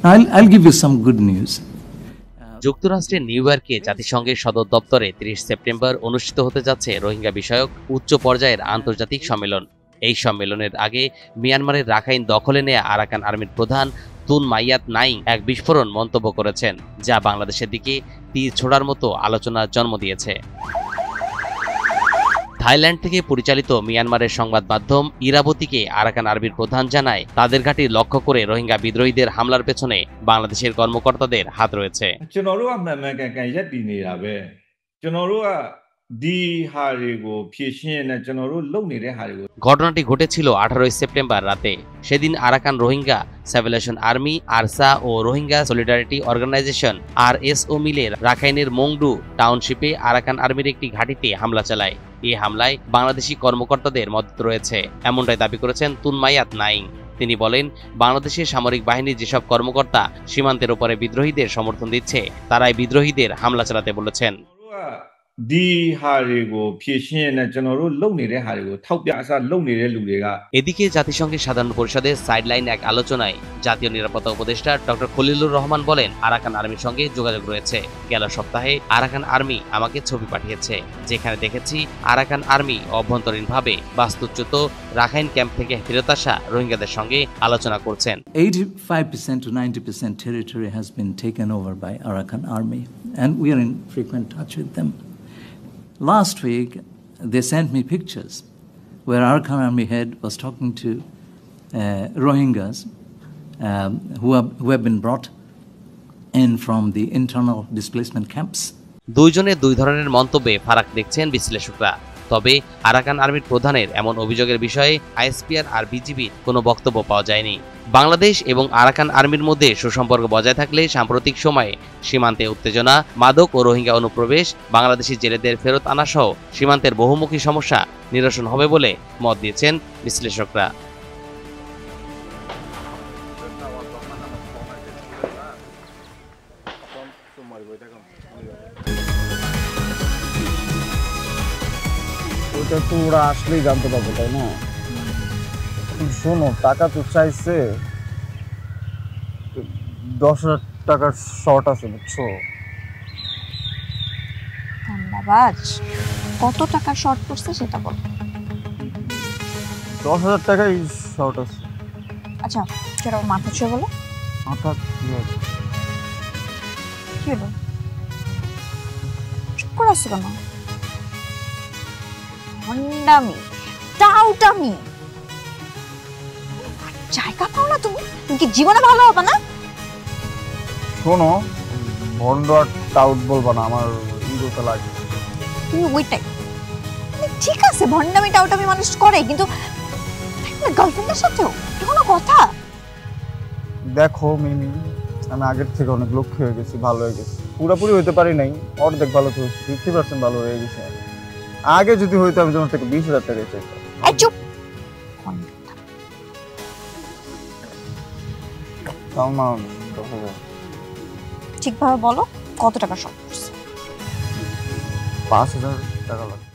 I'll give you some good news. যুক্তরাষ্ট্রের new ইয়র্কে জাতিসংঘের সদর দপ্তরে 30 সেপ্টেম্বর অনুষ্ঠিত হতে যাচ্ছে রোহিঙ্গা বিষয়ক উচ্চ পর্যায়ের আন্তর্জাতিক সম্মেলন। এই সম্মেলনের আগে মিয়ানমারের রাখাইন দখলে নেয়া আরাকান আর্মির প্রধান তুন মাইয়াত নাইং এক বিস্ফোরণ মন্তব্য করেছেন, যা বাংলাদেশের দিকে তীর ছোড়ার মতো আলোচনার জন্ম দিয়েছে। থাইল্যান্ড থেকে পরিচালিত মিয়ানমারের সংবাদ মাধ্যম ইরাবতীকে আরাকান আর্মির প্রধান জানায়, তাদের ঘাঁটি লক্ষ্য করে রোহিঙ্গা বিদ্রোহীদের হামলার পেছনে বাংলাদেশের কর্মকর্তাদের হাত রয়েছে। ঘটনাটি ঘটেছিল 18 সেপ্টেম্বর রাতে। সেদিন আরাকান রোহিঙ্গা স্যাভেলেশন আর্মি, আরসা ও রোহিঙ্গা সলিডারিটি অর্গানাইজেশন RSO মিলে রাখাইনের মংডু টাউনশিপে আরাকান আর্মির একটি ঘাঁটিতে হামলা চালায়। এই হামলায় বাংলাদেশি কর্মকর্তাদের মদত রয়েছে, এমনটাই দাবি করেছেন তুন মাইয়াত নাইং। তিনি বলেন, বাংলাদেশের সামরিক বাহিনীর যেসব কর্মকর্তা সীমান্তের উপরে বিদ্রোহীদের সমর্থন দিচ্ছে, তারাই বিদ্রোহীদের হামলা চালাতে বলেছেন। এদিকে জাতিসংঘের সাধারণ পরিষদের সাইডলাইন এক আলোচনায় জাতীয় নিরাপত্তা উপদেষ্টা ডক্টর খলিলুর রহমান বলেন, আরাকান আর্মির সঙ্গে যোগাযোগ রয়েছে। গেল সপ্তাহে আরাকান আর্মি আমাকে ছবি পাঠিয়েছে, যেখানে দেখেছি আরাকান আর্মি অভ্যন্তরীণভাবে বাস্তুচ্যুত রাখাইন ক্যাম্প থেকে ফেরত আসা রোহিঙ্গাদের সঙ্গে আলোচনা করছেন। 85% to 90% territory has been taken over by Arakan army, and we are in frequent touch with them. Last week, they sent me pictures where Arakan army head was talking to Rohingyas who have been brought in from the internal displacement camps. দুইজনের দুই ধরনের মন্তব্যে ফারাক দেখছেন বিশ্লেষকরা। তবে Arakan আর্মির প্রধানের এমন অভিযোগের বিষয়ে আইএসপিআর আর বিজিবির কোনো বক্তব্য পাওয়া যায়নি। বাংলাদেশ এবং আরাকান আর্মির মধ্যে সুসম্পর্ক বজায় থাকলে সাম্প্রতিক সময়ে সীমান্তে উত্তেজনা, মাদক ও রোহিঙ্গা অনুপ্রবেশ, বাংলাদেশি জেলেদের ফেরত আনা সহ সীমান্তের বহুমুখী সমস্যা নিরসন হবে বলে মত দিয়েছেন বিশ্লেষকরা। ওটা তো ওরা আসলেই জানতে পারবো, তাই না? শোনো, টাকা তো চাইছে, 10,000 টাকার শর্ট আছে, বুঝছো? ধন্যবাদ। কত টাকা শর্ট পড়ছে সেটা বল। 10,000 টাকাই শর্ট আছে। আচ্ছা, সেটা মাথা ছুঁয়ে বলো। মাথা কি হলো? চুপ করে আসছো কেন? ভণ্ডামি, টাউটামি, জায়গা পাও না তুমি? তুমি কি জীবনে ভালো হবে না? শোনো, ভন্ড আর টাউট বলবা না, আমার ইগোতে লাগে। তুমি ওইটাই। ঠিক আছে, ভণ্ডামি টাউটামি মানুষ করে, কিন্তু গার্লফ্রেন্ডের সাথেও কোনো কথা? দেখো মিমি, আমি আগের থেকে অনেক লক্ষ্য হয়ে গেছি, ভালো হয়ে গেছি। পুরোপুরি হইতে পারি নাই, অর্ধেক ভালো হয়েছে, 50% ভালো হয়ে গেছে। আগে যদি হইতো আমি তোমার থেকে 20,000 টাকা চাইতাম। চুপ। ঠিকভাবে বলো, কত টাকা শর্ট পড়ছে? 5,000 টাকা লাগবে।